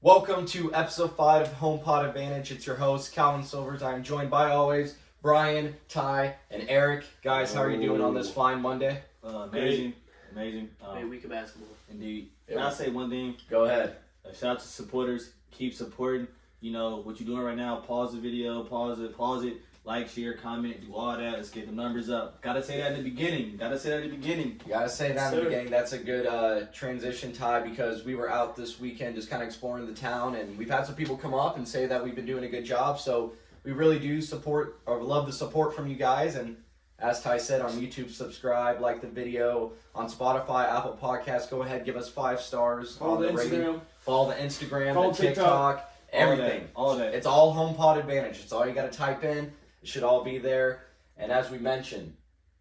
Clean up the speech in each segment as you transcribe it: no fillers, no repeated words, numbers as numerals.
Welcome to episode 5 of HomePod Advantage. It's your host, Calvin Silvers. I'm joined by always Brian, Ty, and Erik. Guys, how are you doing on this fine Monday? Amazing. Great week of basketball. Indeed. Can I say one thing? Go ahead. Shout out to supporters. Keep supporting. You know what you're doing right now. Pause the video. Pause it. Like, share, comment, do all that. Let's get the numbers up. Gotta say that in the beginning. You gotta say that in the beginning. That's a good transition, Ty, because we were out this weekend just kind of exploring the town, and we've had some people come up and say that we've been doing a good job. So we really do support or love the support from you guys. And as Ty said, on YouTube, subscribe, like the video. On Spotify, Apple Podcasts, go ahead, give us 5 stars. Follow the Instagram. Follow the Instagram, Follow the TikTok, everything. All of that. It's all HomePod Advantage. It's all you got to type in. It should all be there. And as we mentioned,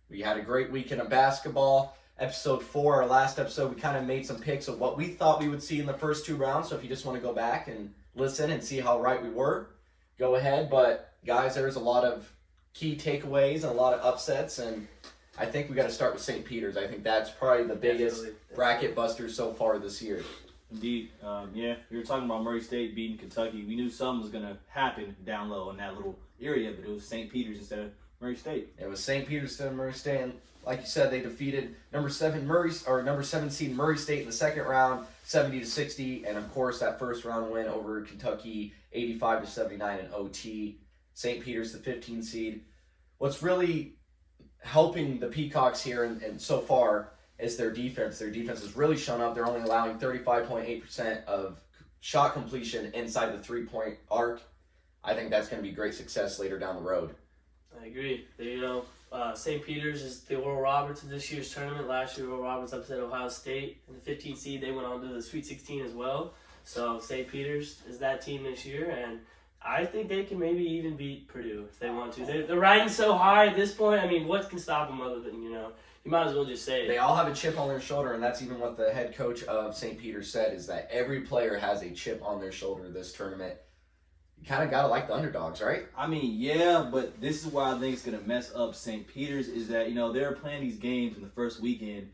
we had a great weekend of basketball. Episode 4, our last episode, we kind of made some picks of what we thought we would see in the first 2 rounds. So if you just want to go back and listen and see how right we were, go ahead. But guys, there's a lot of key takeaways and a lot of upsets. And I think we got to start with St. Peter's. I think that's probably the biggest bracket buster so far this year. Indeed. We were talking about Murray State beating Kentucky. We knew something was going to happen down low in that little area, but it was St. Peter's instead of Murray State. It was St. Peter's instead of Murray State. And like you said, they defeated number 7 seed Murray State in the second round, 70-60. And of course, that first round win over Kentucky, 85-79 in OT. St. Peter's, the 15 seed. What's really helping the Peacocks here and so far is their defense. Their defense has really shown up. They're only allowing 35.8% of shot completion inside the 3-point arc. I think that's going to be great success later down the road. I agree. St. Peter's is the Oral Roberts of this year's tournament. Last year, Oral Roberts upset Ohio State. In the 15th seed, they went on to the Sweet 16 as well. So St. Peter's is that team this year, and I think they can maybe even beat Purdue if they want to. They're riding so high at this point. I mean, what can stop them other than, you might as well just say it. They all have a chip on their shoulder, and that's even what the head coach of St. Peter's said, is that every player has a chip on their shoulder this tournament. You kind of got to like the underdogs, right? I mean, yeah, but this is why I think it's going to mess up St. Peter's is that, they're playing these games in the first weekend.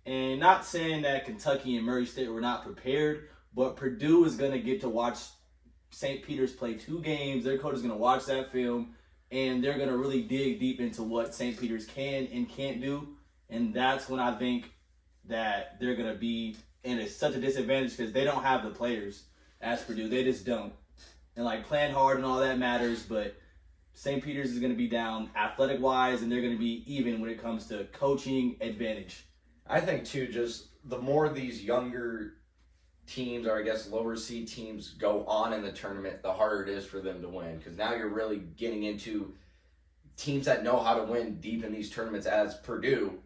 And not saying that Kentucky and Murray State were not prepared, but Purdue is going to get to watch St. Peter's play 2 games. Their coach is going to watch that film, and they're going to really dig deep into what St. Peter's can and can't do. And that's when I think that they're going to be in such a disadvantage because they don't have the players as Purdue. They just don't. And playing hard and all that matters, but St. Peter's is going to be down athletic-wise, and they're going to be even when it comes to coaching advantage. I think, too, just the more these younger teams, or I guess lower seed teams, go on in the tournament, the harder it is for them to win. Because now you're really getting into teams that know how to win deep in these tournaments as Purdue,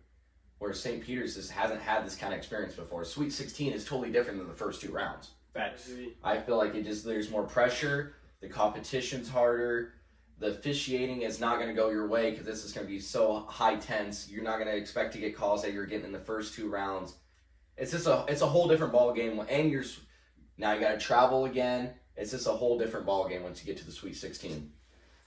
where St. Peter's just hasn't had this kind of experience before. Sweet 16 is totally different than the first 2 rounds. Facts. I feel like there's more pressure, the competition's harder, the officiating is not going to go your way because this is going to be so high tense. You're not going to expect to get calls that you're getting in the first 2 rounds. It's a whole different ball game, and now you got to travel again. It's just a whole different ball game once you get to the Sweet 16.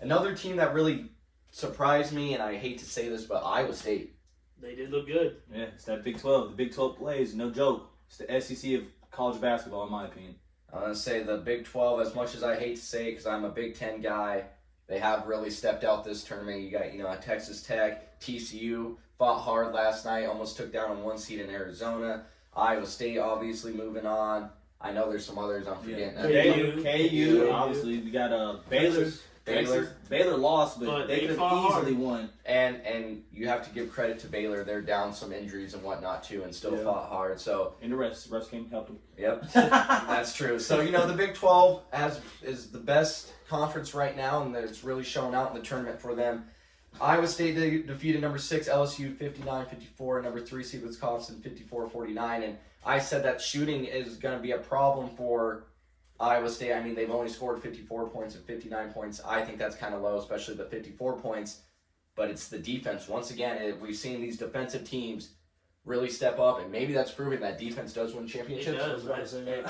Another team that really surprised me, and I hate to say this, but Iowa State. They did look good. Yeah, it's that Big 12. The Big 12 plays, no joke. It's the SEC of college basketball, in my opinion. I'm going to say the Big 12, as much as I hate to say it because I'm a Big 10 guy, they have really stepped out this tournament. You got, Texas Tech, TCU fought hard last night, almost took down a 1 seed in Arizona. Iowa State obviously moving on. I know there's some others I'm forgetting. KU, obviously. We got Baylor. Baylor lost, but they could have easily won. And you have to give credit to Baylor. They're down some injuries and whatnot too, and still fought hard. So and the refs came help them. Yep, that's true. So the Big 12 is the best conference right now, and it's really shown out in the tournament for them. Iowa State, they defeated number 6 LSU 59-54, number 3 seed Wisconsin 54-49, and I said that shooting is going to be a problem for Iowa State. I mean, they've only scored 54 points and 59 points. I think that's kind of low, especially the 54 points. But it's the defense. Once again, we've seen these defensive teams really step up, and maybe that's proving that defense does win championships. It does, right?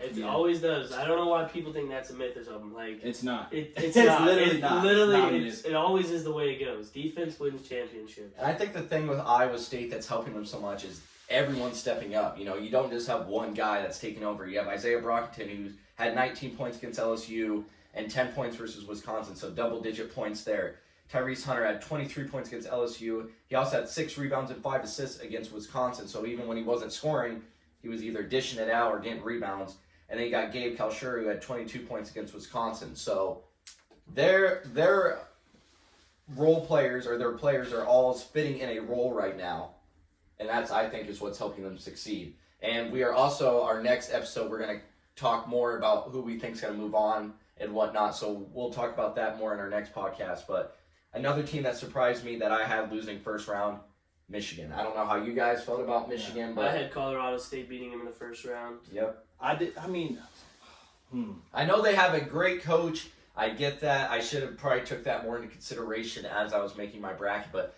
It always does. I don't know why people think that's a myth or something. It's not. It's not. Literally not. It always is the way it goes. Defense wins championships. And I think the thing with Iowa State that's helping them so much is everyone's stepping up. You don't just have one guy that's taking over. You have Isaiah Brockington, who's had 19 points against LSU and 10 points versus Wisconsin, so double-digit points there. Tyrese Hunter had 23 points against LSU. He also had 6 rebounds and 5 assists against Wisconsin, so even when he wasn't scoring, he was either dishing it out or getting rebounds. And then you got Gabe Kalshur, who had 22 points against Wisconsin. So their role players or their players are all fitting in a role right now. And that's, I think, is what's helping them succeed. And we are also, our next episode, we're going to talk more about who we think is going to move on and whatnot. So we'll talk about that more in our next podcast. But another team that surprised me that I had losing first round, Michigan. I don't know how you guys felt about Michigan, but I had Colorado State beating him in the first round. Yep. I know they have a great coach. I get that. I should have probably took that more into consideration as I was making my bracket, but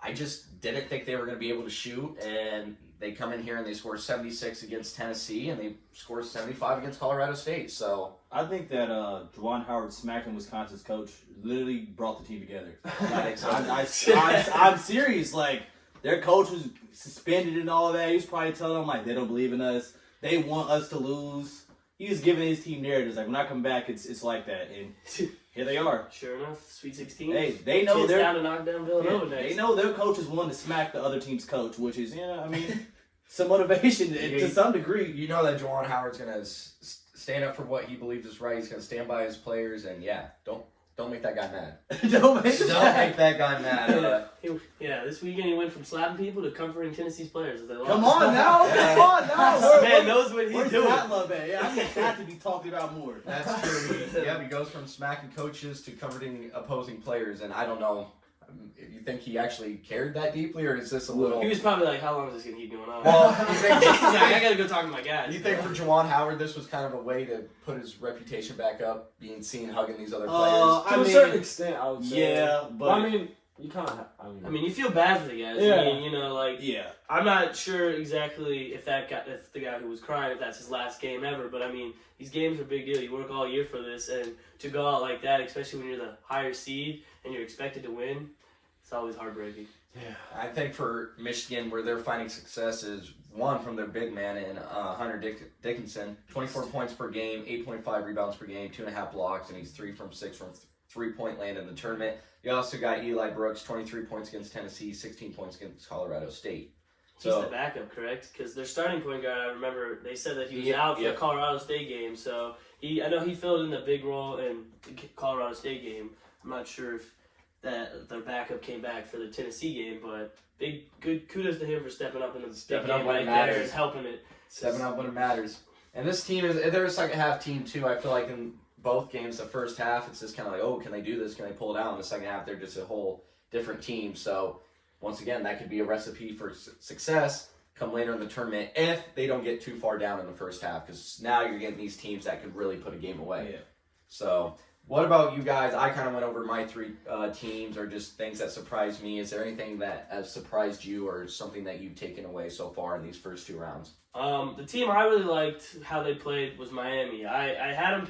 I just didn't think they were going to be able to shoot, and they come in here and they score 76 against Tennessee, and they score 75 against Colorado State. So I think that Juwan Howard smacking Wisconsin's coach literally brought the team together. I'm serious. Like, their coach was suspended and all that. He was probably telling them, like, they don't believe in us. They want us to lose. He was giving his team narratives. Like, when I come back, it's like that. And here they are. Sure enough, Sweet 16. Hey, they know they're down to knock down Villanova next. They know their coach is willing to smack the other team's coach, which is, some motivation to some degree. You know that Juwan Howard's going to stand up for what he believes is right. He's going to stand by his players, and don't make that guy mad. Don't make that guy mad. This weekend he went from slapping people to comforting Tennessee's players as they lost. Come on now. This man knows what he's where's doing. That love at? Yeah, I think that to be talked about more. That's true. He goes from smacking coaches to comforting opposing players, and I don't know. You think he actually cared that deeply, or is this a little? He was probably like, "How long is this gonna keep going on?" Well, you think, he's like, "I gotta go talk to my guys." You think for Juwan Howard, this was kind of a way to put his reputation back up, being seen hugging these other players? To a certain extent, I would say. Yeah, but I mean, you kind of. I mean, you feel bad for the guys. Yeah. I mean, yeah. I'm not sure exactly if the guy who was crying, if that's his last game ever. But I mean, these games are a big deal. You work all year for this, and to go out like that, especially when you're the higher seed and you're expected to win, it's always heartbreaking. Yeah, I think for Michigan, where they're finding success is one from their big man in Hunter Dickinson, 24 points per game, 8.5 rebounds per game, 2.5 blocks, and he's 3 from 6 from three-point land in the tournament. You also got Eli Brooks, 23 points against Tennessee, 16 points against Colorado State. He's the backup, correct? Because their starting point guard, I remember they said that he was out for the Colorado State game. So I know he filled in the big role in the Colorado State game. I'm not sure if that their backup came back for the Tennessee game, but good kudos to him for stepping up in the big game right there and helping it. Stepping up when it matters. And this team they're a second half team too. I feel like in both games, the first half, it's just kind of like, oh, can they do this? Can they pull it out? In the second half, they're just a whole different team. So once again, that could be a recipe for success come later in the tournament if they don't get too far down in the first half, because now you're getting these teams that could really put a game away. Yeah. So what about you guys? I kind of went over my 3 teams or just things that surprised me. Is there anything that has surprised you or something that you've taken away so far in these first 2 rounds? The team I really liked how they played was Miami. I had them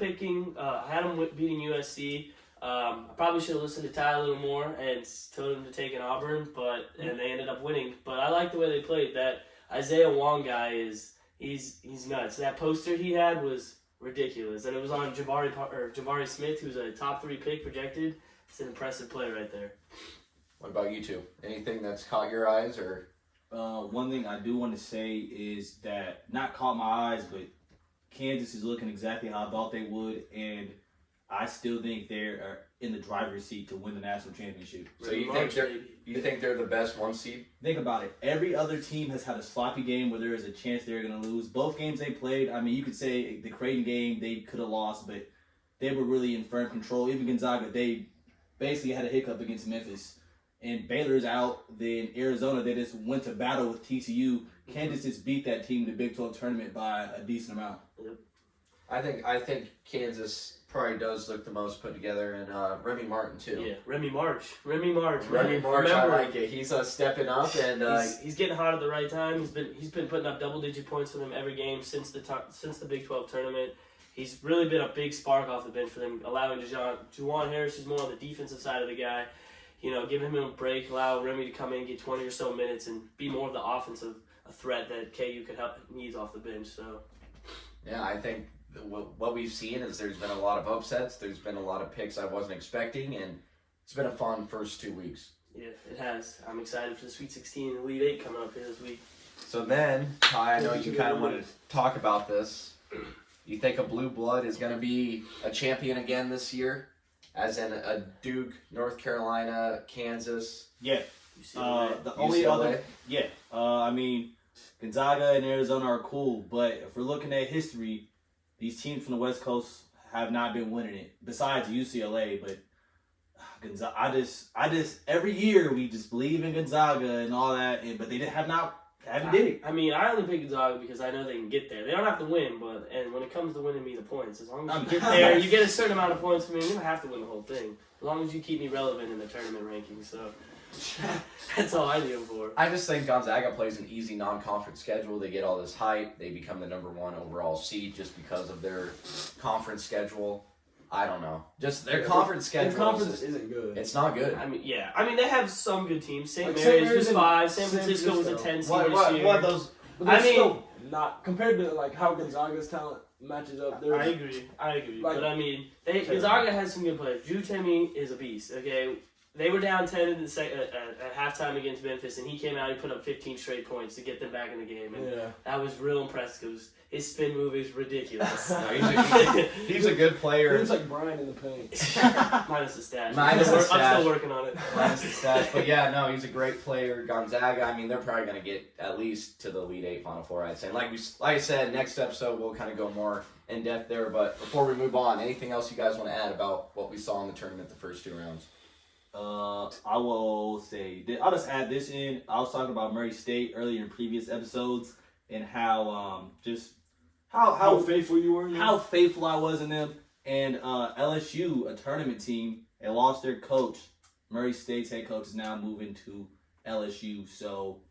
beating USC. I probably should have listened to Ty a little more and told him to take an Auburn, and they ended up winning. But I like the way they played. That Isaiah Wong guy he's nuts. That poster he had was ridiculous, and it was on Jabari Smith, who's a top 3 pick projected. It's an impressive play right there. What about you two? Anything that's caught your eyes or? One thing I do want to say is that not caught my eyes, but Kansas is looking exactly how I thought they would, and I still think they're in the driver's seat to win the national championship. So you think they're the best 1 seed? Think about it. Every other team has had a sloppy game where there is a chance they're going to lose. Both games they played, I mean, you could say the Creighton game they could have lost, but they were really in firm control. Even Gonzaga, they basically had a hiccup against Memphis. And Baylor's out. Then Arizona, they just went to battle with TCU. Kansas just beat that team in the Big 12 tournament by a decent amount. I think Kansas probably does look the most put together, and Remy Martin too. Yeah, Remy March. Remy March, I like it. He's stepping up, and he's getting hot at the right time. He's been putting up double-digit points for them every game since the Big 12 tournament. He's really been a big spark off the bench for them, allowing Juwan Harris, who's more on the defensive side of the guy, giving him a break, allow Remy to come in, get 20 or so minutes, and be more of the offensive threat that KU could help needs off the bench. So, yeah, I think what we've seen is there's been a lot of upsets. There's been a lot of picks I wasn't expecting, and it's been a fun first 2 weeks. Yeah, it has. I'm excited for the Sweet 16 and Elite 8 coming up here this week. So then, Ty, I know you kind of wanted to talk about this. You think a blue blood is going to be a champion again this year? As in a Duke, North Carolina, Kansas? Yeah. UCLA. The only UCLA? other, yeah. I mean, Gonzaga and Arizona are cool, but if we're looking at history, these teams from the West Coast have not been winning it. Besides UCLA, but Gonzaga, I just every year we just believe in Gonzaga and all that, but they haven't did it. I mean, I only pick Gonzaga because I know they can get there. They don't have to win, and when it comes to winning me the points, as long as you get there, you get a certain amount of points. I mean, you don't have to win the whole thing, as long as you keep me relevant in the tournament rankings. So that's all I need them for. I just think Gonzaga plays an easy non-conference schedule. They get all this hype. They become the number 1 overall seed just because of their conference schedule. I don't know. Just their conference schedule. Their conference isn't good. It's not good. I mean, yeah. I mean, they have some good teams. St. Like Mary's St. was Mary's 5. San and Francisco was a San 10 seed this year. What those? But they're I mean- still not compared to like how Gonzaga's talent matches up. I agree. Like- But I mean, Gonzaga has some good players. Drew Timme is a beast. Okay, they were down 10 in the at halftime against Memphis, and he came out. He put up 15 straight points to get them back in the game, and that was real impressive. Because his spin move is ridiculous. No, he's a good player. It's like Brian in the paint. Minus the stats. Minus the I'm stats. still working on it. Minus the stats. But yeah, no, he's a great player. Gonzaga, I mean, they're probably going to get at least to the Elite 8 Final Four, I'd say. Like I said, next episode we'll kind of go more in depth there. But before we move on, anything else you guys want to add about what we saw in the tournament the first 2 rounds? I will say, I'll just add this in. I was talking about Murray State earlier in previous episodes and how How faithful you were? how faithful I was in them. And LSU, a tournament team, they lost their coach. Murray State's head coach is now moving to LSU, so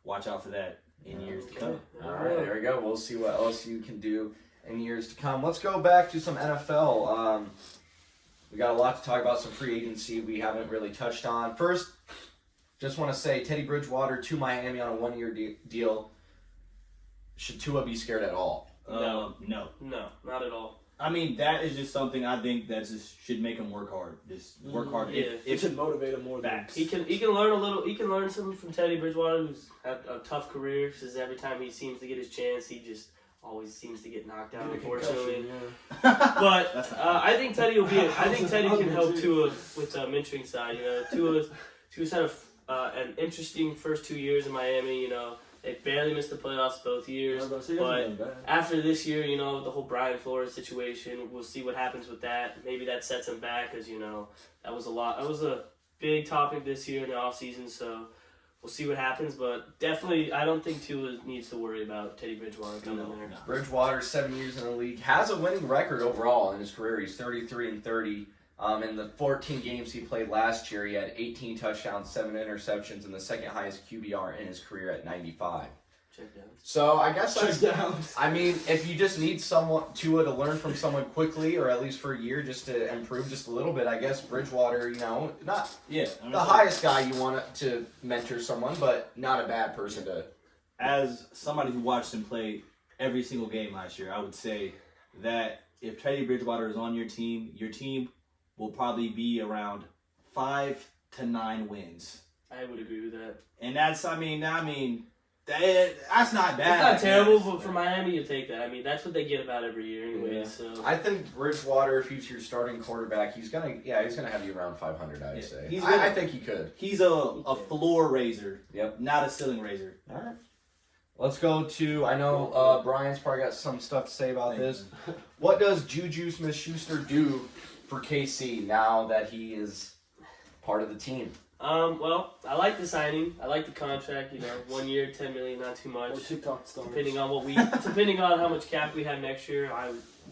watch out for that in years to come. All right, there we go. We'll see what LSU can do in years to come. Let's go back to some NFL. We got a lot to talk about, some free agency we haven't really touched on. First, just want to say Teddy Bridgewater to Miami on a 1-year deal. Should Tua be scared at all? No. No, not at all. I mean, that is just something I think that just should make him work hard. Just work hard. Yeah. It should motivate him more. Facts. He can learn a little. He can learn something from Teddy Bridgewater, who's had a tough career. Since every time he seems to get his chance, he just always seems to get knocked out. Unfortunately, but I think Teddy will be. I think Teddy can help Tua with the mentoring side. You know, Tua's had an interesting first 2 years in Miami. You know, they barely missed the playoffs both years. But after this year, you know, the whole Brian Flores situation, we'll see what happens with that. Maybe that sets him back, because you know that was a big topic this year in the offseason. So we'll see what happens, but definitely I don't think Tua needs to worry about Teddy Bridgewater coming there. No. Bridgewater, 7 years in the league, has a winning record overall in his career. He's 33-30. In the 14 games he played last year, he had 18 touchdowns, 7 interceptions, and the second highest QBR in his career at 95. Check down. So I guess that's, down. I mean, if you just need Tua to learn from someone quickly, or at least for a year, just to improve just a little bit, I guess Bridgewater, you know, not the highest guy you want to mentor someone, but not a bad person to. As somebody who watched him play every single game last year, I would say that if Teddy Bridgewater is on your team will probably be around 5 to 9 wins. I would agree with that. And that's not bad. It's not terrible, but for Miami, you take that. I mean, that's what they get about every year anyway. Yeah. So I think Bridgewater, if he's your starting quarterback, he's gonna have you around 500. I would say. He's I think he could. He's a floor raiser. Yep. Not a ceiling raiser. All right. Let's go to. I know Brian's probably got some stuff to say about this. What does Juju Smith-Schuster do for KC now that he is part of the team? Well, I like the signing. I like the contract. You know, 1 year, $10 million, not too much. Or TikTok stars. Depending on how much cap we have next year,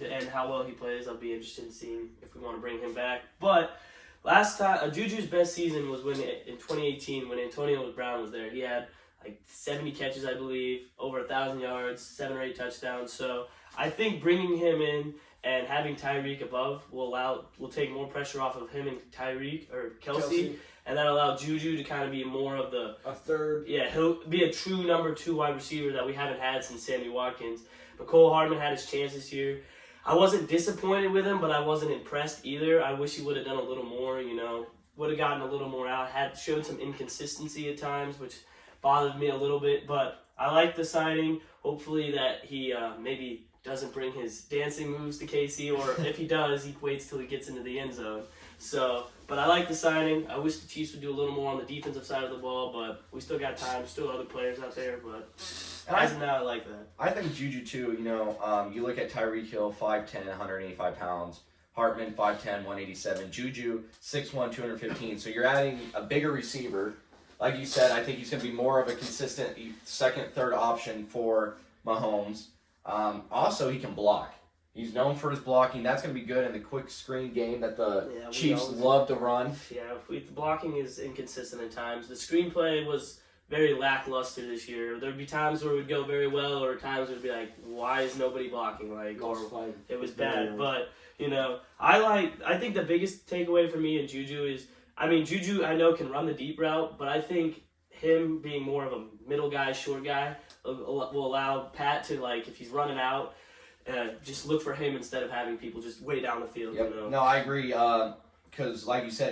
and how well he plays, I'll be interested in seeing if we want to bring him back. But last time, Juju's best season was in 2018 when Antonio Brown was there. He had like 70 catches, I believe, over 1,000 yards, 7 or 8 touchdowns. So I think bringing him in and having Tyreek above will take more pressure off of him and Tyreek or Kelsey. And that'll allow Juju to kind of be more of a third. Yeah, he'll be a true number 2 wide receiver that we haven't had since Sammy Watkins. But Cole Hardman had his chance this year. I wasn't disappointed with him, but I wasn't impressed either. I wish he would have done a little more, would have gotten a little more out. Showed some inconsistency at times, which bothered me a little bit. But I like the signing. Hopefully that he maybe doesn't bring his dancing moves to KC, or if he does, he waits till he gets into the end zone. So, but I like the signing. I wish the Chiefs would do a little more on the defensive side of the ball, but we still got time. There's still other players out there, but as of now, I like that. I think Juju too. You look at Tyreek Hill, 5'10", 185 pounds. Hartman, 5'10", 187. Juju, 6'1", 215. So you're adding a bigger receiver. Like you said, I think he's going to be more of a consistent second, third option for Mahomes. Also, he can block. He's known for his blocking. That's going to be good in the quick screen game that the Chiefs love to run. Yeah, the blocking is inconsistent at times. The screenplay was very lackluster this year. There'd be times where it would go very well, or times it would be like, why is nobody blocking? Or it was bad. But, I think the biggest takeaway for me in Juju is, Juju I know can run the deep route, but I think him being more of a middle guy, short guy, will allow Pat to, if he's running out, just look for him instead of having people just way down the field. Yep. No, I agree. Because, like you said,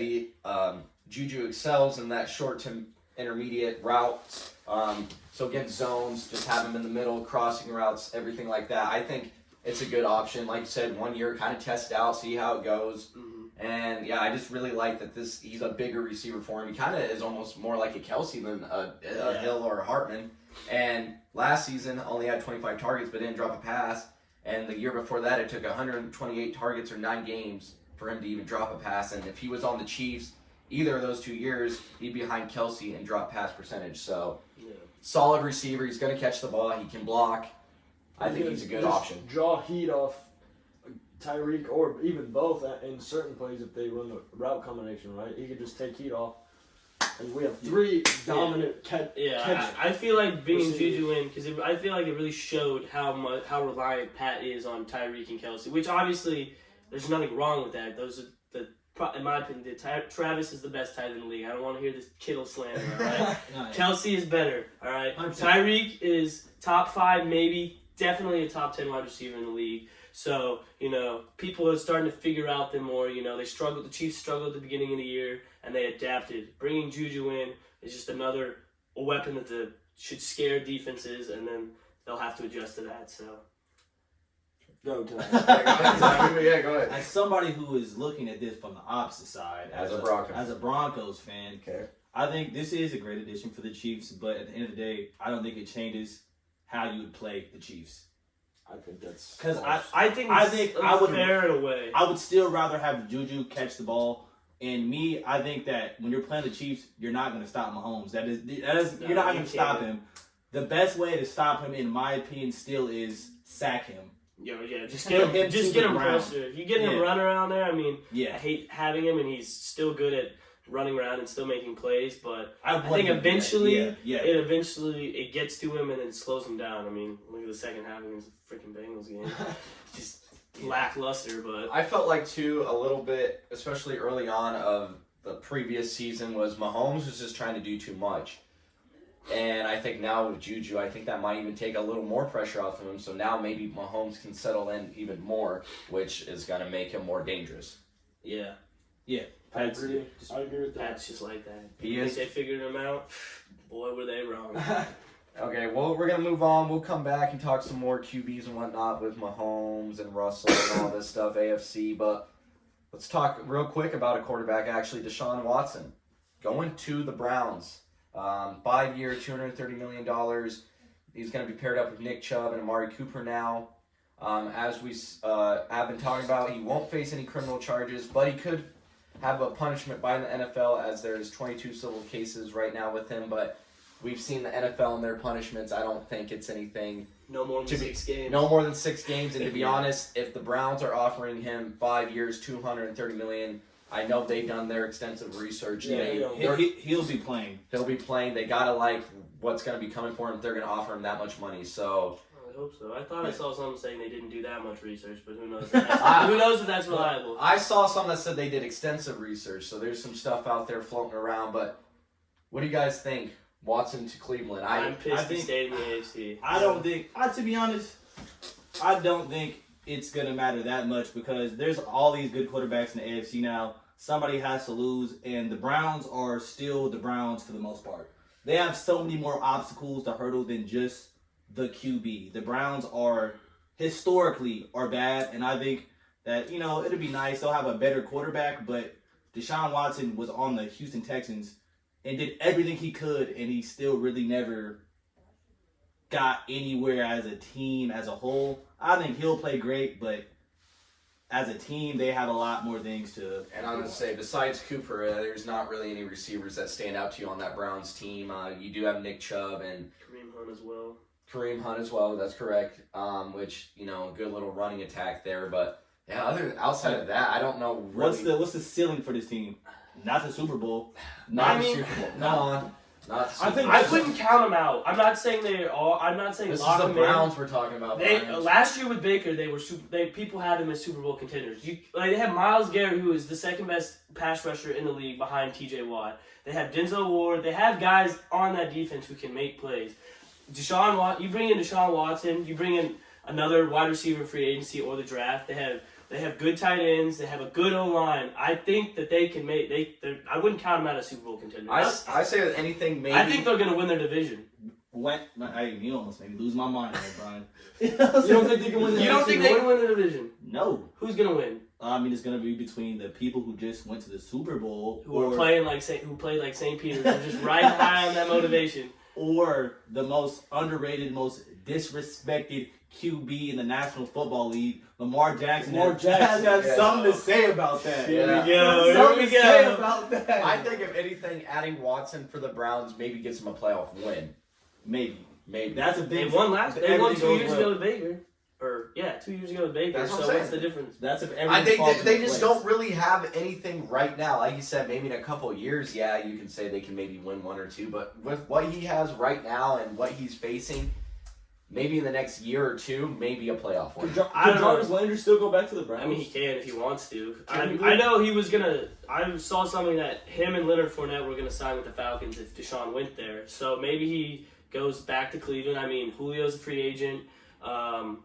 Juju excels in that short to intermediate routes. So against zones, just have him in the middle, crossing routes, everything like that. I think it's a good option. Like you said, 1 year, kind of test it out, see how it goes. Mm-hmm. And I just really like that he's a bigger receiver for him. He kind of is almost more like a Kelsey than a Hill or a Hartman. And last season only had 25 targets, but didn't drop a pass. And the year before that, it took 128 targets or 9 games for him to even drop a pass. And if he was on the Chiefs, either of those 2 years, he'd be behind Kelsey in drop pass percentage. So, solid receiver. He's going to catch the ball. He can block. I think he's a good option. Draw heat off Tyreek or even both in certain plays if they run the route combination, right? He could just take heat off. And we have 3 dominant catch. I feel like bringing Juju in, because I feel like it really showed how reliant Pat is on Tyreek and Kelsey, which obviously there's nothing wrong with that. Those are in my opinion, Travis is the best tight end in the league. I don't want to hear this Kittle slander, all right? Kelsey is better, all right? 100%. Tyreek is top 5, maybe, definitely a top 10 wide receiver in the league. So, people are starting to figure out them more. The Chiefs struggled at the beginning of the year, and they adapted. Bringing Juju in is just another weapon that should scare defenses, and then they'll have to adjust to that, so. Go to that. Go ahead. As somebody who is looking at this from the opposite side, as a Broncos fan, I think this is a great addition for the Chiefs, but at the end of the day, I don't think it changes how you would play the Chiefs. I think that's because I think I would fair in a way. I would still rather have Juju catch the ball. And I think that when you're playing the Chiefs, you're not going to stop Mahomes. You're not going to stop him. The best way to stop him, in my opinion, still is sack him. Just get him pressure. If you get him run around there, I hate having him, and he's still good at running around and still making plays. But I think eventually, it gets to him and then slows him down. Look at the second half against the freaking Bengals game. Just lackluster, but I felt like too a little bit, especially early on of the previous season, was Mahomes was just trying to do too much. And I think now with Juju, I think that might even take a little more pressure off of him. So now maybe Mahomes can settle in even more, which is going to make him more dangerous. Yeah. I agree with that. Pat's just like that. He is. They figured him out. Boy, were they wrong. Okay, well, we're going to move on. We'll come back and talk some more QBs and whatnot with Mahomes and Russell and all this stuff, AFC. But let's talk real quick about a quarterback, actually, Deshaun Watson, going to the Browns. 5-year, $230 million. He's going to be paired up with Nick Chubb and Amari Cooper now. As we have been talking about, he won't face any criminal charges, but he could have a punishment by the NFL, as there's 22 civil cases right now with him. But we've seen the NFL and their punishments. I don't think it's anything. No more than 6 games. No more than 6 games. And to be honest, if the Browns are offering him 5 years, $230 million, I know they've done their extensive research. He'll be playing. He'll be playing. They gotta like what's gonna be coming for him if they're gonna offer him that much money. So I hope so. I thought I saw something saying they didn't do that much research, but who knows? Who knows if that's reliable? I saw some that said they did extensive research. So there's some stuff out there floating around. But what do you guys think? Watson to Cleveland. I'm pissed he stayed in the AFC. I don't think. To be honest, I don't think it's going to matter that much because there's all these good quarterbacks in the AFC now. Somebody has to lose, and the Browns are still the Browns for the most part. They have so many more obstacles to hurdle than just the QB. The Browns are historically bad, and I think that, it'll be nice. They'll have a better quarterback, but Deshaun Watson was on the Houston Texans and did everything he could, and he still really never got anywhere as a team, as a whole. I think he'll play great, but as a team, they have a lot more things to... And I'm going to say, besides Cooper, there's not really any receivers that stand out to you on that Browns team. You do have Nick Chubb and... Kareem Hunt as well, that's correct. Which, a good little running attack there. But, yeah, outside of that, I don't know really... What's the ceiling for this team? Not the Super Bowl. Not the Super Bowl. No. Not the Super Bowl. I wouldn't count them out. I'm not saying they are. I'm not saying this lock is the them Browns in. we're talking about. Last year with Baker, people had them as Super Bowl contenders. They had Myles Garrett, who is the second best pass rusher in the league behind T.J. Watt. They have Denzel Ward. They have guys on that defense who can make plays. You bring in Deshaun Watson. You bring in another wide receiver free agency or the draft. They have good tight ends. They have a good O-line. I think that they can make. I wouldn't count them out as Super Bowl contenders. I say that anything maybe. I think they're going to win their division. You almost made me lose my mind there, Brian. You don't think they can win the division? You don't think they can win the division? No. Who's going to win? It's going to be between the people who just went to the Super Bowl. Who played like St. Peter's. They're just riding high on that motivation. Or the most underrated, most disrespected QB in the National Football League, Lamar Jackson. Has something to say about that. Here we Something to say about that. I think if anything, adding Watson for the Browns maybe gets them a playoff win. Maybe. That's a They big. won 2 years ago with Baker. 2 years ago with Baker. That's what I'm so saying. what's the difference? That's if I everything falls think they into just place. don't really have anything right now. Like you said, maybe in a couple of years, you can say they can maybe win one or two. But with what he has right now and what he's facing, maybe in the next year or two, maybe a playoff win. Could Jarvis Landry still go back to the Browns? I mean, he can if he wants to. I know he was gonna. I saw something that him and Leonard Fournette were gonna sign with the Falcons if Deshaun went there. So maybe he goes back to Cleveland. I mean, Julio's a free agent. I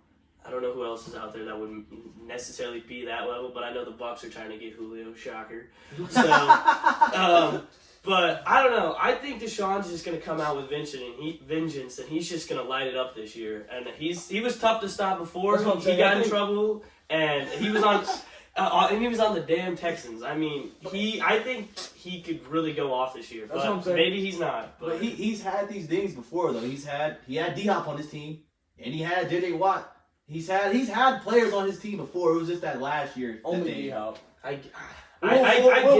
don't know who else is out there that wouldn't necessarily be that level, but I know the Bucs are trying to get Julio. Shocker. So, but I don't know. I think Deshaun's just going to come out with vengeance, and he's just going to light it up this year. And he was tough to stop before. He got in trouble, and he was on. And he was on the damn Texans. I mean, I think he could really go off this year, but maybe he's not. But he's had these things before though. He had D-Hop on his team, and he had J.J. Watt. He's had players on his team before. It was just that last year. Only D-Hop. I get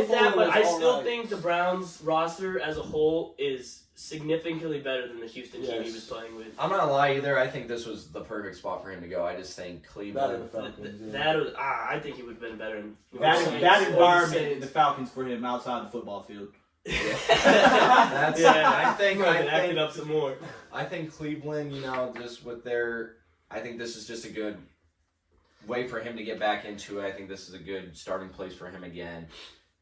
that, but I still think the Browns roster as a whole is significantly better than the Houston team he was playing with. I'm not gonna lie either. I think this was the perfect spot for him to go. I just think Cleveland. I think he would have been better in that environment in the Falcons for him outside the football field. I think acting up some more. I think Cleveland, just with their. I think this is just a good way for him to get back into it. I think this is a good starting place for him again.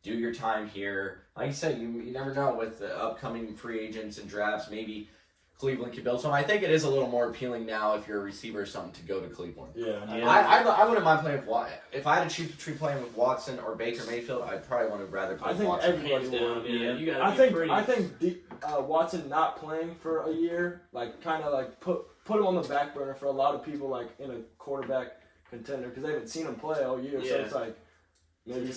Do your time here. Like you said, you never know with the upcoming free agents and drafts. Maybe Cleveland could build something. I think it is a little more appealing now if you're a receiver or something to go to Cleveland. Yeah. I wouldn't mind playing with Watson. If I had to choose between playing with Watson or Baker Mayfield, I'd probably want to rather play with Watson. Hands down, you gotta I think Watson not playing for a year, kind of put him on the back burner for a lot of people, in a quarterback contender, because they haven't seen him play all year. So it's maybe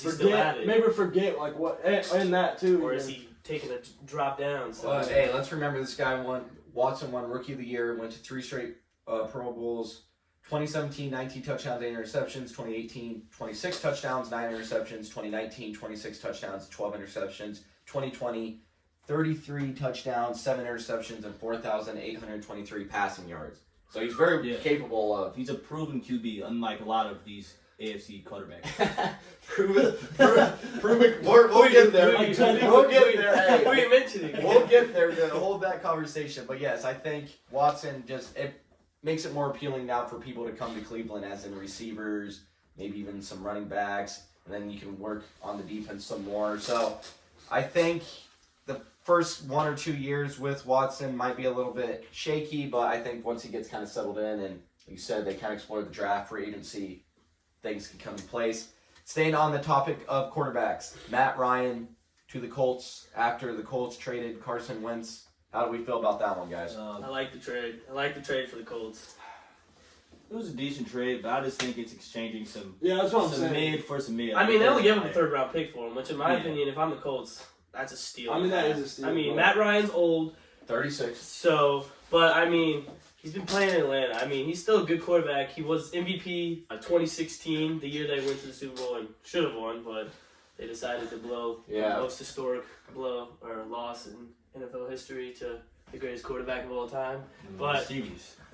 forget what and that too. Or is he taking a drop down? So. Well, hey, let's remember this guy Watson won Rookie of the Year, went to 3 straight Pro Bowls. 2017, 19 touchdowns, 8 interceptions. 2018, 26 touchdowns, 9 interceptions. 2019, 26 touchdowns, 12 interceptions. 2020, 33 touchdowns, 7 interceptions, and 4,823 passing yards. So he's very capable of. He's a proven QB, unlike a lot of these AFC quarterbacks. Prove it. We'll get there. We'll get there. Hey, who are you mentioning? We'll get there to hold that conversation. But yes, I think Watson it makes it more appealing now for people to come to Cleveland, as in receivers, maybe even some running backs, and then you can work on the defense some more. So I think the first 1 or 2 years with Watson might be a little bit shaky, but I think once he gets kind of settled in and you said, they kind of explored the draft, free agency, things can come in place. Staying on the topic of quarterbacks, Matt Ryan to the Colts after the Colts traded Carson Wentz. How do we feel about that one, guys? I like the trade. I like the trade for the Colts. It was a decent trade, but I just think it's exchanging some that's what I'm some saying. mid for some mid. I mean, they only gave him a third-round pick for him, which in my opinion, if I'm the Colts, that's a steal. I mean, that is a steal. I mean, Matt Ryan's old, 36. so, but I mean, he's been playing in Atlanta. I mean, he's still a good quarterback. He was MVP 2016, the year they went to the Super Bowl and should have won, but they decided to blow the most historic blow or loss in NFL history to the greatest quarterback of all time. But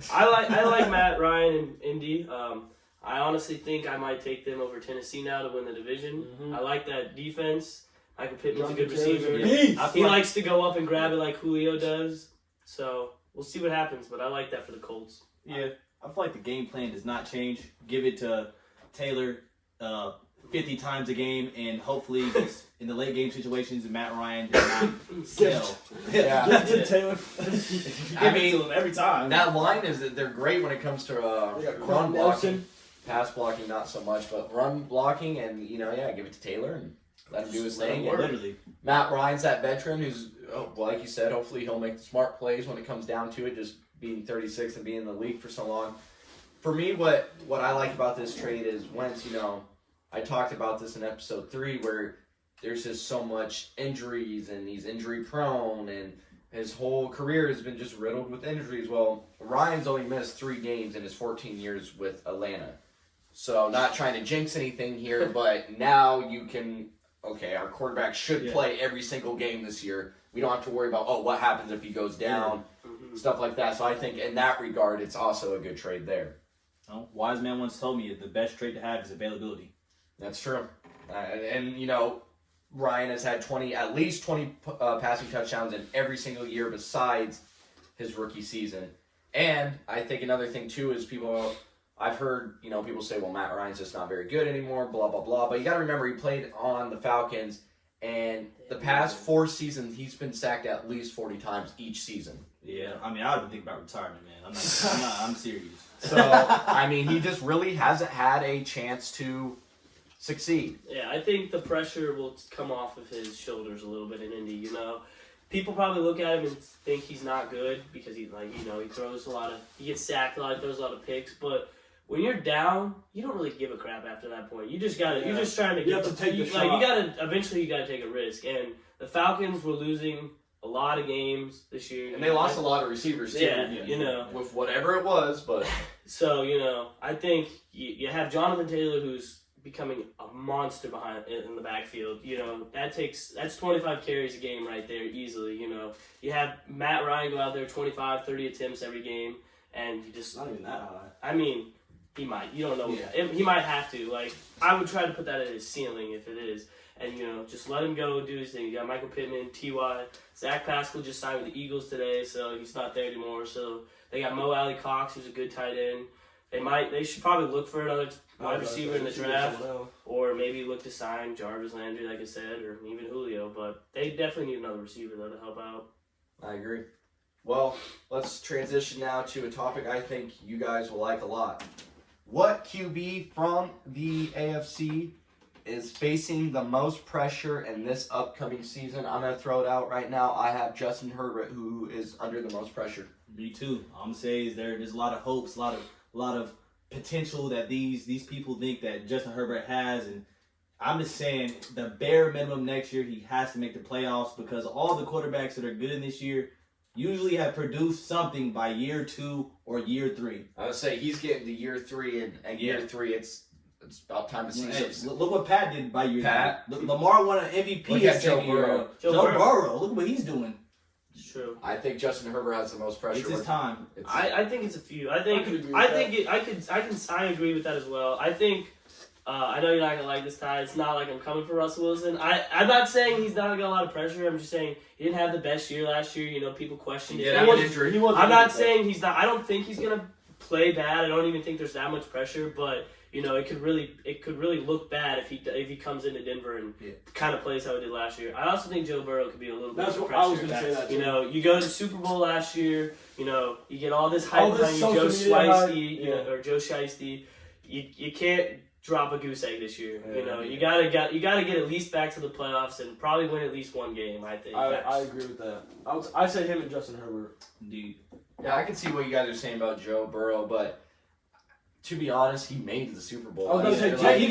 I like Matt Ryan and Indy. I honestly think I might take them over Tennessee now to win the division. I like that defense. Michael Pittman's a good receiver. He likes to go up and grab it like Julio does. So we'll see what happens, but I like that for the Colts. Yeah, I feel like the game plan does not change. Give it to Taylor 50 times a game, and hopefully in the late game situations, Matt Ryan does not sell. Taylor. I mean, to him every time. That line is that they're great when it comes to run blocking. Pass blocking, not so much, but run blocking and, give it to Taylor and let him do his thing. And Literally. Matt Ryan's that veteran who's, like you said, hopefully he'll make the smart plays when it comes down to it, just being 36 and being in the league for so long. For me, what I like about this trade is Wentz, I talked about this in episode 3 where there's just so much injuries and he's injury prone and his whole career has been just riddled with injuries. Well, Ryan's only missed 3 games in his 14 years with Atlanta. So not trying to jinx anything here, but now you can, our quarterback should play every single game this year. We don't have to worry about, what happens if he goes down, stuff like that. So I think in that regard, it's also a good trade there. Wise man once told me the best trait to have is availability. That's true. Ryan has had at least 20 passing touchdowns in every single year besides his rookie season. And I think another thing, too, is I've heard, people say, well, Matt Ryan's just not very good anymore, blah, blah, blah. But you got to remember, he played on the Falcons, and the past 4 seasons, he's been sacked at least 40 times each season. Yeah, I mean, I would think about retirement, man. I'm serious. So, I mean, he just really hasn't had a chance to succeed. Yeah, I think the pressure will come off of his shoulders a little bit in Indy. People probably look at him and think he's not good because he throws he gets sacked a lot, he throws a lot of picks. But when you're down, you don't really give a crap after that point. You just gotta, you're just trying to get eventually you gotta take a risk. And the Falcons were losing a lot of games this year, and they lost a lot of receivers too. Yeah, with whatever it was, but so I think you have Jonathan Taylor who's becoming a monster in the backfield. That's 25 carries a game right there easily. You have Matt Ryan go out there 25, 30 attempts every game, and you just not even that high. I mean, he might. You don't know. Yeah. He might have to. I would try to put that at his ceiling if it is. And, just let him go do his thing. You got Michael Pittman, T.Y. Zach Pascal just signed with the Eagles today, so he's not there anymore. So they got Mo Alley Cox, who's a good tight end. They should probably look for another wide receiver in the draft, or maybe look to sign Jarvis Landry, like I said, or even Julio. But they definitely need another receiver, though, to help out. I agree. Well, let's transition now to a topic I think you guys will like a lot. What QB from the AFC is facing the most pressure in this upcoming season? I'm going to throw it out right now. I have Justin Herbert, who is under the most pressure. Me too. I'm going to say there's a lot of hopes, a lot of potential that these people think that Justin Herbert has, and I'm just saying the bare minimum next year he has to make the playoffs because all the quarterbacks that are good in this year usually have produced something by year 2 or year 3. I would say he's getting to year 3, and year 3 it's about time to see some. Look what Pat did by year 3. Pat. Lamar won an MVP. Look at Joe Burrow. Joe Burrow. Look what he's doing. It's true. I think Justin Herbert has the most pressure. It's his time. I think it's a few. I agree with that as well. I think I know you're not gonna like this, Ty. It's not like I'm coming for Russell Wilson. I'm not saying he's not gonna get a lot of pressure. I'm just saying he didn't have the best year last year. People questioned it. Injury. I'm not saying he's not. I don't think he's gonna play bad. I don't even think there's that much pressure. But it could really look bad if he comes into Denver and kind of plays how he did last year. I also think Joe Burrow could be a little bit That's of what pressure. I was going to say. That too. You go to the Super Bowl last year. You get all this hype All this behind you, Joe social media Shiesty, hype, or Joe Shiesty. You can't drop a goose egg this year. Yeah, you gotta get at least back to the playoffs and probably win at least one game. I think. I agree with that. I say him and Justin Herbert. Indeed. Yeah, I can see what you guys are saying about Joe Burrow, but to be honest, he made the Super Bowl. I was gonna say, Like, He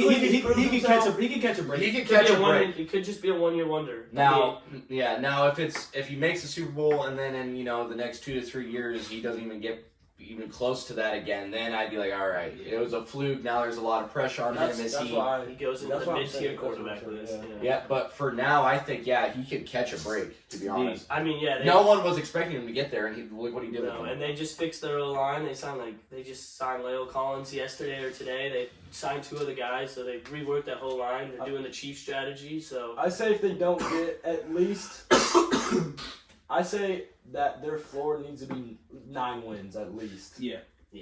can catch a break. he can catch It a break. It could just be a 1 year wonder. Now, now if he makes the Super Bowl and then in the next 2 to 3 years he doesn't even get even close to that again, then I'd be like, all right, it was a fluke. Now there's a lot of pressure on him as he goes into the mid-tier quarterback list. Yeah, but for now, I think he could catch a break. To be honest, I mean, no one was expecting him to get there, and look what he did. No, and they just fixed their O-line. They just signed La'el Collins yesterday or today. They signed 2 other guys, so they reworked that whole line. They're doing the Chiefs strategy. So I say if they don't get at least, I say that their floor needs to be 9 wins at least. Yeah.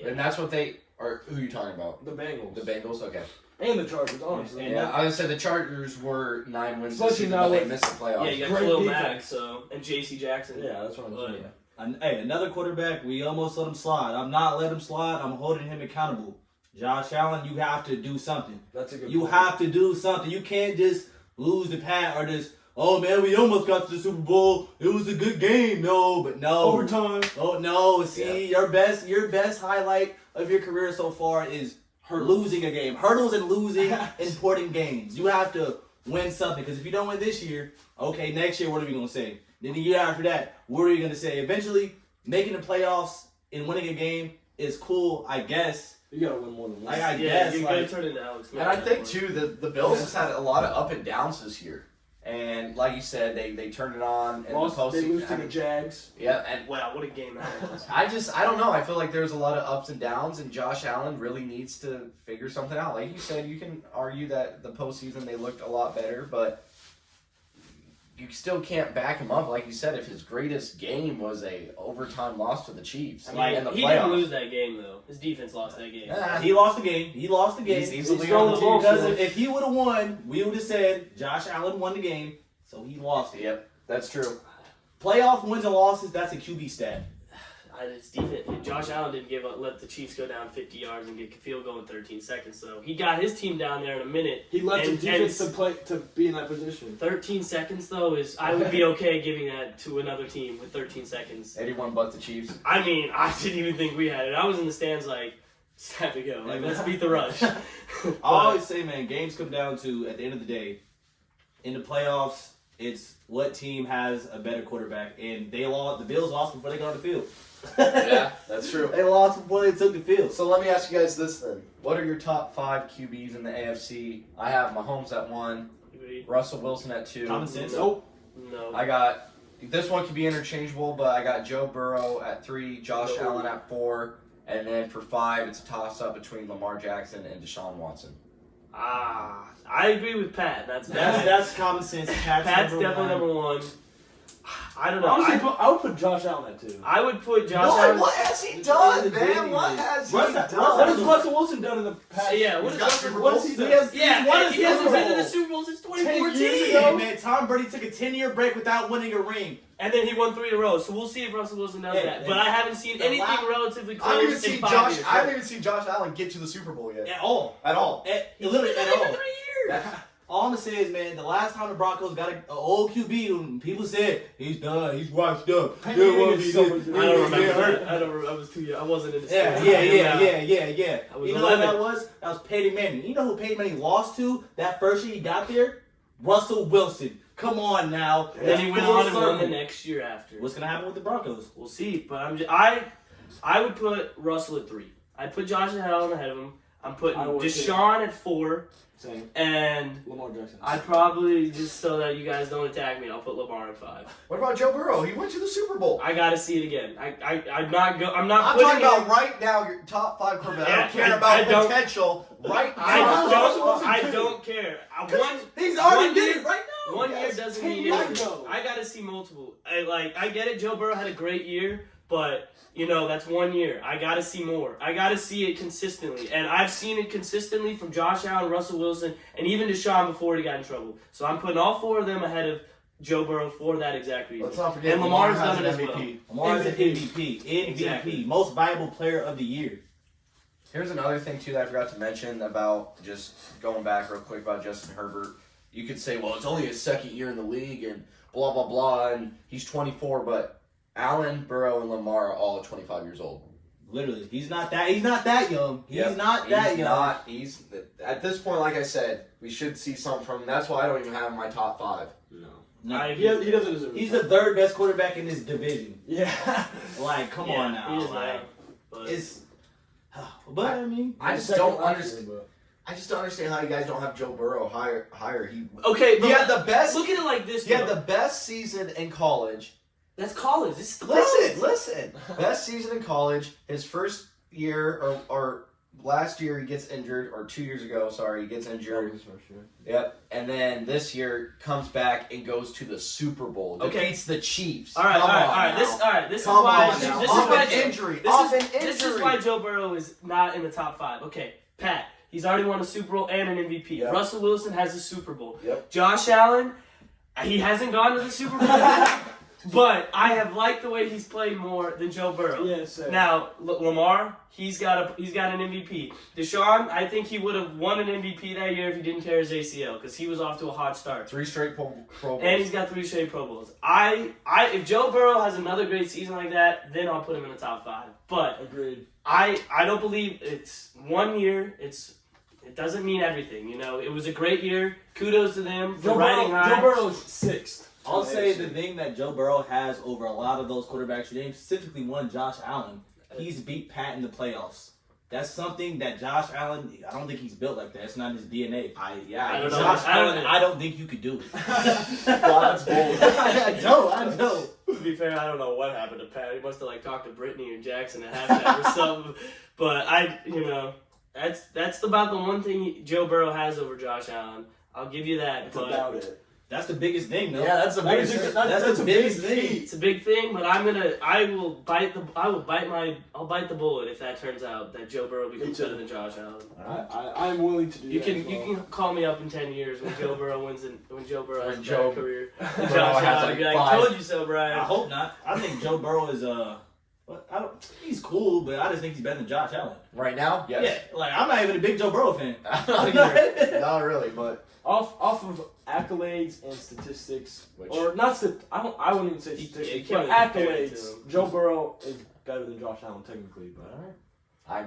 And that's what they are. Who are you talking about? The Bengals. The Bengals, okay. And the Chargers, honestly. Yeah, I would say the Chargers were 9 wins this Especially season, now but they with- missed the playoffs. yeah, you got Great Khalil defense. Mack, and J.C. Jackson. Yeah, that's what I'm saying. Hey, another quarterback, we almost let him slide. I'm not letting him slide. I'm holding him accountable. Josh Allen, you have to do something. That's a good You point. have to do something. You can't just lose the pat or just, oh man, we almost got to the Super Bowl. It was a good game. No. Overtime. Oh no. See, your best highlight of your career so far is losing a game. Hurdles and losing important games. You have to win something, because if you don't win this year, okay, next year, what are we going to say? Then the year after that, what are you going to say? Eventually, making the playoffs and winning a game is cool, I guess. You gotta win more than one. I guess. you're gonna turn into Alex. And I think too the Bills has had a lot of up and downs this year. And like you said, they turned it on and They lose to the Jags. Yeah, and wow, what a game that was. I don't know. I feel like there's a lot of ups and downs, and Josh Allen really needs to figure something out. Like you said, you can argue that the postseason they looked a lot better, but you still can't back him up. Like you said, if his greatest game was a overtime loss to the Chiefs, I mean, in the he playoffs. didn't lose that game though. His defense lost that game. He lost the game. He's He's the leader throwing on the the ball. team. Because if he would have won, we would have said Josh Allen won the game, so he lost it. Yep, that's true. Playoff wins and losses, that's a QB stat. His defense, Josh Allen didn't let the Chiefs go down 50 yards and get a field goal in 13 seconds. So he got his team down there in a minute. He left the And- defense and- to be in that position. 13 seconds though I would be okay giving that to another team with 13 seconds. Anyone but the Chiefs. I mean, I didn't even think we had it. I was in the stands like, it's time to go. Like, let's beat the rush. I always say, man, games come down to, at the end of the day, in the playoffs, it's what team has a better quarterback. And the Bills lost before they got on the field. Yeah, that's true. They lost before they took the field. So let me ask you guys this then. What are your top 5 QBs in the AFC? I have Mahomes at 1, Russell Wilson at 2. Common sense. No. I got, this one could be interchangeable, but I got Joe Burrow at 3, Josh Allen at 4, and then for 5, it's a toss-up between Lamar Jackson and Deshaun Watson. I agree with Pat. That's common sense. Pat's definitely number 1. I don't know. Honestly, I would put Josh Allen at 2. I would put Josh Allen. What has he done, man? What has he What done? has Russell Wilson done in the past? Yeah, He's got Super Bowls. He has He hasn't been to the Bowl. Super Bowl since 10 years 2014. ago. Hey, man, Tom Brady took a 10-year break without winning a ring. And then he won 3 in a row. So we'll see if Russell Wilson does Yeah, that. But I haven't seen the anything last- relatively I haven't even close in seen 5 Josh. years. I haven't even seen Josh Allen get to the Super Bowl yet. At all. At all. Literally He's at been there all. for 3 years. All I'm gonna say is, man, the last time the Broncos got an old QB, and people said he's done, he's washed up. Peyton Manning is so much- I don't remember that. I was too young. I wasn't in the Yeah. I was You know what 11. that was? That was Peyton Manning. You know who Peyton Manning lost to that first year he got there? Russell Wilson. Come on now. And then he went Full on and won the circle. next year after. What's gonna happen with the Broncos? We'll see. But I would put Russell at 3. I'd put Josh Allen ahead of him. I'm putting I would Deshaun at 4. Same. And Lamar Jackson. I'd probably, just so that you guys don't attack me, I'll put Lamar at 5. What about Joe Burrow? He went to the Super Bowl. I gotta see it again. I'm not I'm putting talking about him- right now, your top 5 quarterbacks. I Yeah, don't care I about don't- potential. Right now. I don't care. He's already one did year- it right now. 1 Yes. year doesn't 10 mean years anything. ago. I gotta see multiple. I get it. Joe Burrow had a great year, but that's 1 year. I got to see more. I got to see it consistently. And I've seen it consistently from Josh Allen, Russell Wilson, and even Deshaun before he got in trouble. So I'm putting all 4 of them ahead of Joe Burrow for that exact reason. Let's not forget and Lamar's Lamar done has it an as well. MVP. Lamar's an MVP. Exactly. Most valuable player of the year. Here's another thing, too, that I forgot to mention about just going back real quick about Justin Herbert. You could say, well, it's only his second year in the league and blah, blah, blah, and he's 24, but Allen, Burrow, and Lamar are all 25 years old. Literally, he's not that young. He's not that young. He's at this point, like I said, we should see something from him. That's why I don't even have him in my top 5. No. He doesn't deserve it. He's the 3rd best quarterback in this division. Yeah. Like, come on now. He is Like, but it's. But I mean, I just don't understand. I just don't understand how you guys don't have Joe Burrow higher. okay, but He had the best. look at it like this. He had though. the best season in college. That's college. This is the pros. Listen. Best season in college. His first year or last year he gets injured, or 2 years ago, sorry, he gets injured. Yep. And then this year comes back and goes to the Super Bowl. Okay. Defeats the Chiefs. All right. This is why. This is why Joe Burrow is not in the top 5. Okay, Pat. He's already won a Super Bowl and an MVP. Yep. Russell Wilson has a Super Bowl. Yep. Josh Allen, he hasn't gone to the Super Bowl, but I have liked the way he's played more than Joe Burrow. Yeah, same. Now, Lamar, he's got an MVP. Deshaun, I think he would have won an MVP that year if he didn't tear his ACL because he was off to a hot start. 3 straight Pro Bowls. And he's got 3 straight Pro Bowls. If Joe Burrow has another great season like that, then I'll put him in the top 5. But Agreed. I don't believe it's 1 year. It doesn't mean everything. It was a great year. Kudos to them for riding high. Joe Burrow's 6th. I'll say the thing that Joe Burrow has over a lot of those quarterbacks, your name specifically one, Josh Allen, he's beat Pat in the playoffs. That's something that Josh Allen, I don't think he's built like that. It's not in his DNA. I don't know. Josh Allen, I don't think you could do it. Wow, that's bold. I know. To be fair, I don't know what happened to Pat. He must have talked to Brittany or Jackson at halftime or something. But that's about the one thing Joe Burrow has over Josh Allen. I'll give you that. That's about it. That's the biggest thing, though. Yeah, that's the biggest thing. That's the biggest thing. It's a big thing, but I'll bite the bullet if that turns out that Joe Burrow becomes better than Josh Allen. I'm willing to do You that. can you can call me up in 10 years when Joe Burrow has a Joe better career. Burrow Josh has Allen like be like, 5. told you so, Brian. I hope not. I think Joe Burrow is he's cool, but I just think he's better than Josh Allen. Right now? Yes. Yeah, like I'm not even a big Joe Burrow fan. I'm not either. Not really, but Off of accolades and statistics, Which- or not I wouldn't even say You statistics, can't but really compare it to accolades. him. Joe Burrow is better than Josh Allen technically, but I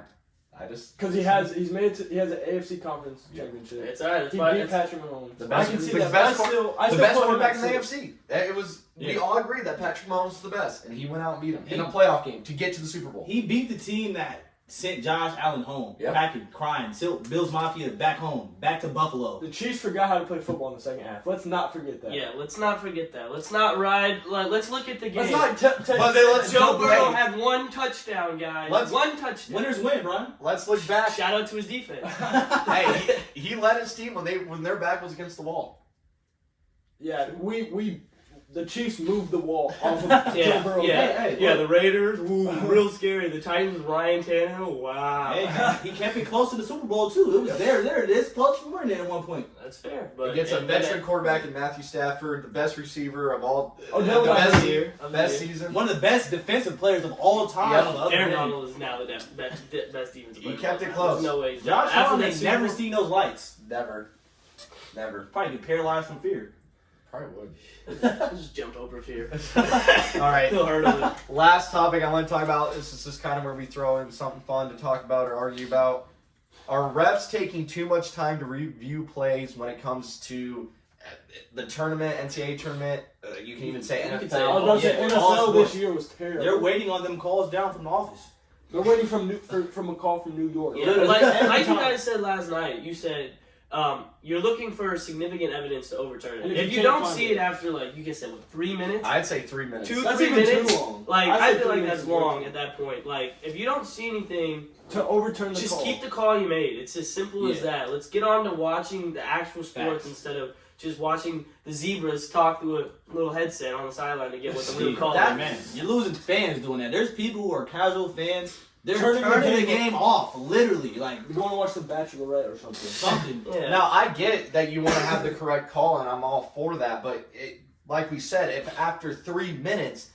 just because he has an AFC conference championship. It's alright. He It's beat fine. Patrick Mahomes. The best- I can see the that. best but I the still best put him quarterback in at the six. AFC. It was we all agreed that Patrick Mahomes was the best, and he went out and beat him in a He- playoff game to get to the Super Bowl. He beat the team that sent Josh Allen home, Yep. packing, crying, sent Bills Mafia back home, back to Buffalo. The Chiefs forgot how to play football in the second half. Let's not forget that. Yeah, let's not forget that. Let's not ride. Let's look at the game. Let's not But then let's Joe go Burrow back. had 1 touchdown, guys. Let's- 1 touchdown. Winners win, Brian. Let's look back. Shout out to his defense. Hey, he led his team when their back was against the wall. Yeah, the Chiefs moved the wall off of Joe Burrow. Yeah, the Raiders, real scary. The Titans with Ryan Tannehill, wow. Hey, he kept it close to the Super Bowl too. It was there it is. Close to winning at one point. That's fair. He But gets a veteran quarterback in Matthew Stafford, the best receiver of all, Oh, the no, best last year, Of the best year. season. One of the best defensive players of all time. Yep. on the other Aaron end. Donald is now the best defensive player. He kept of it all time. close. There's no way. Josh After Allen that ain't Super never Bowl- seen those lights. Never. Probably get paralyzed from fear. Probably would. Just jumped over fear. All right. Feel hurt of it. Last topic I want to talk about. This is just kind of where we throw in something fun to talk about or argue about. Are refs taking too much time to review plays when it comes to the tournament, NCAA tournament? You can even say You NFL. could say I was about to say, Yeah, NFL all this sports. year was terrible. They're waiting on them calls down from the office. They're waiting from a call from New York. Yeah, like you guys said last night, you said you're looking for significant evidence to overturn it. And If you don't see it after, like, you can say, 3 minutes? I'd say 3 minutes. 2, That's 3 even minutes? too long. Like, I'd I say feel 3 like minutes that's is way long too at that point. Like, if you don't see anything, to overturn the just call. keep the call you made. It's as simple as Yeah. that. Let's get on to watching the actual sports Facts. instead of just watching the zebras talk through a little headset on the sideline to get what the real See, call that, is. man, you're losing fans doing that. There's people who are casual fans. They're Turning turning the the game game off, literally. Like, You're going to watch The Bachelorette or something. something. Yeah. Now, I get that you want to have the correct call, and I'm all for that, but like we said, if after 3 minutes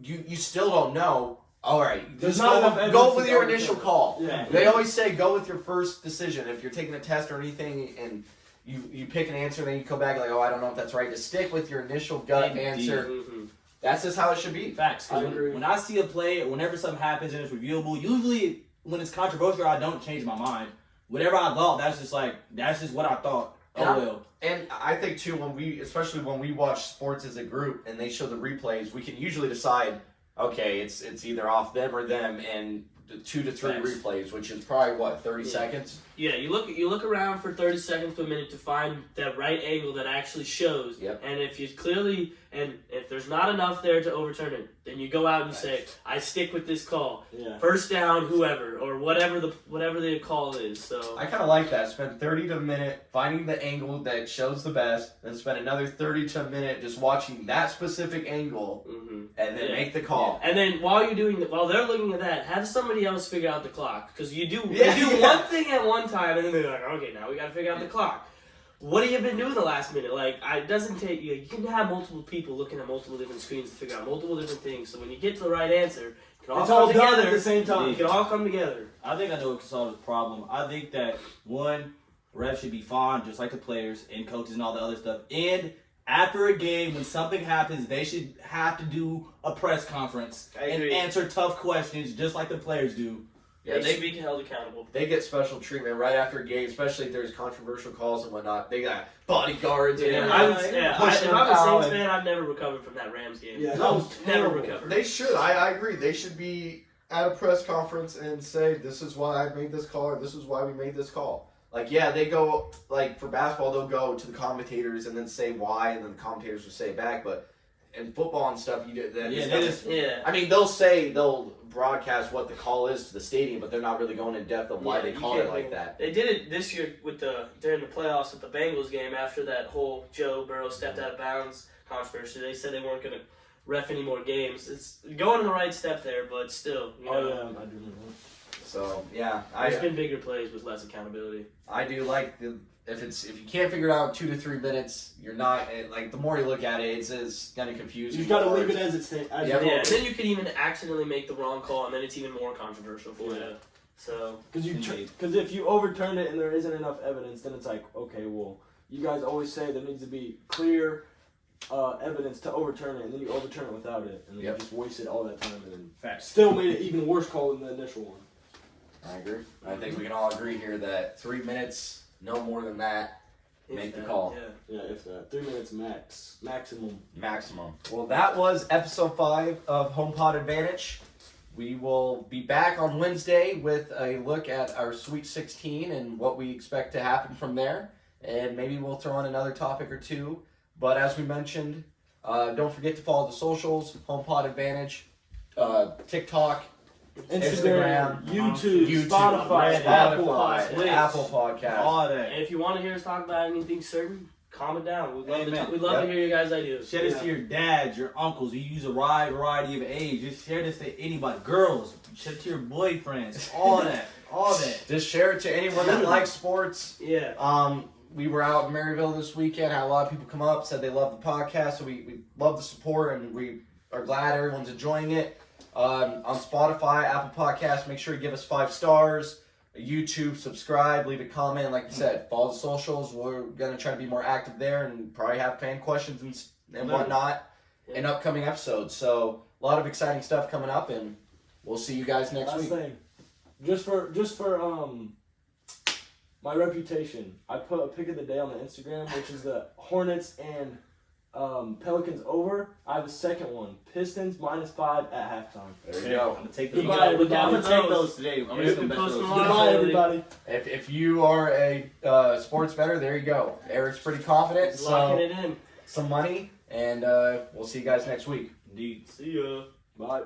you still don't know, all right, There's just not enough go evidence with to your overturn initial it. call. Yeah. They always say go with your first decision. If you're taking a test or anything and you pick an answer, then you come back like, oh, I don't know if that's right. Just stick with your initial gut Indeed. answer. Mhm. That's just how it should be. Facts. I Because agree. when I see a play, or whenever something happens and it's reviewable, usually when it's controversial, I don't change my mind. Whatever I thought, that's just what I thought. Oh Yeah. well. And I think too, especially when we watch sports as a group and they show the replays, we can usually decide, okay, it's either off them or them, and 2 to 3 Facts. replays, which is probably what 30 Yeah. seconds. Yeah, you look around for 30 seconds to a minute to find that right angle that actually shows. Yep. And if you clearly, and if there's not enough there to overturn it, then you go out and you say, I stick with this call. Yeah. First down, whoever, or whatever the call is. So I kind of like that. Spend 30 to a minute finding the angle that shows the best, then spend another 30 to a minute just watching that specific angle, mhm. and then Yeah. make the call. And then while they're looking at that, have somebody else figure out the clock, because they do Yeah. one thing at one time, and then they're like, okay, now we got to figure out the clock. What have you been doing the last minute? Like, it doesn't take you. You can have multiple people looking at multiple different screens to figure out multiple different things. So when you get to the right answer, it can all It's come all done together at the same time. It can all come together. I think I know what can solve this problem. I think that one, refs should be fined just like the players and coaches and all the other stuff. And after a game, when something happens, they should have to do a press conference I and agree. answer tough questions just like the players do. Yeah, They should be held accountable. They get special treatment right after a game, especially if there's controversial calls and whatnot. They got bodyguards and Yeah, everything. if pushing I'm a them out Saints and- fan, I've never recovered from that Rams game. Yeah, that No, was never terrible. recovered. They should. I agree. They should be at a press conference and say, this is why I made this call, or this is why we made this call. Like, yeah, they go, like, for basketball, they'll go to the commentators and then say why, and then the commentators will say it back. But in football and stuff, you do that. Yeah, it's they not- just- Yeah. I mean, they'll broadcast what the call is to the stadium, but they're not really going in depth of why Yeah, they you call it can't like go- that. They did it this year during the playoffs with the Bengals game after that whole Joe Burrow stepped out of bounds controversy. They said they weren't going to ref any more games. It's going in the right step there, but still, you know, Oh yeah, I do remember. So yeah, there's been bigger plays with less accountability. I do like if you can't figure it out in 2 to 3 minutes, you're not like the more you look at it, it's gonna confuse you. You got to more. leave it as it stands. Yeah. Yeah, and then you could even accidentally make the wrong call, and then it's even more controversial for Yeah. you. So Because if you overturn it and there isn't enough evidence, then it's like, okay, well, you guys always say there needs to be clear evidence to overturn it, and then you overturn it without it, and then Yep. you just wasted all that time, and then Facts. still made it even worse call than the initial one. I agree. I think we can all agree here that 3 minutes, no more than that, make the call. Yeah. Yeah, if that 3 minutes maximum. Maximum. Well, that was episode 5 of HomePod Advantage. We will be back on Wednesday with a look at our Sweet 16 and what we expect to happen from there. And maybe we'll throw in another topic or two. But as we mentioned, don't forget to follow the socials, HomePod Advantage, TikTok, Instagram, YouTube, Spotify, Apple, Twitch. Apple Podcast. All that. And if you want to hear us talk about anything certain, comment down. We'd love, Amen. we'd love to hear your guys' ideas. Share this to your dads, your uncles. You use a wide variety of age. Just share this to anybody. Girls, share it to your boyfriends. All that. All that. Just share it to anyone that likes sports. Yeah. We were out in Maryville this weekend. Had a lot of people come up, said they love the podcast. So we love the support, and we are glad everyone's enjoying it. On Spotify, Apple Podcasts, make sure you give us 5 stars. YouTube, subscribe, leave a comment. Like you said, follow the socials. We're going to try to be more active there and probably have fan questions and whatnot in upcoming episodes. So a lot of exciting stuff coming up, and we'll see you guys next Last week. thing, just for my reputation, I put a pick of the day on the Instagram, which is the Hornets and Pelicans over. I have a second one. Pistons -5 at halftime. There you Okay, go. I'm gonna take those. Goodbye, I'm gonna everybody. take those today. I'm just gonna bet Post those. them on. Goodbye, everybody. If you are a sports bettor, there you go. Eric's pretty confident. He's locking So it in. some money, and we'll see you guys next week. Indeed. See ya. Bye.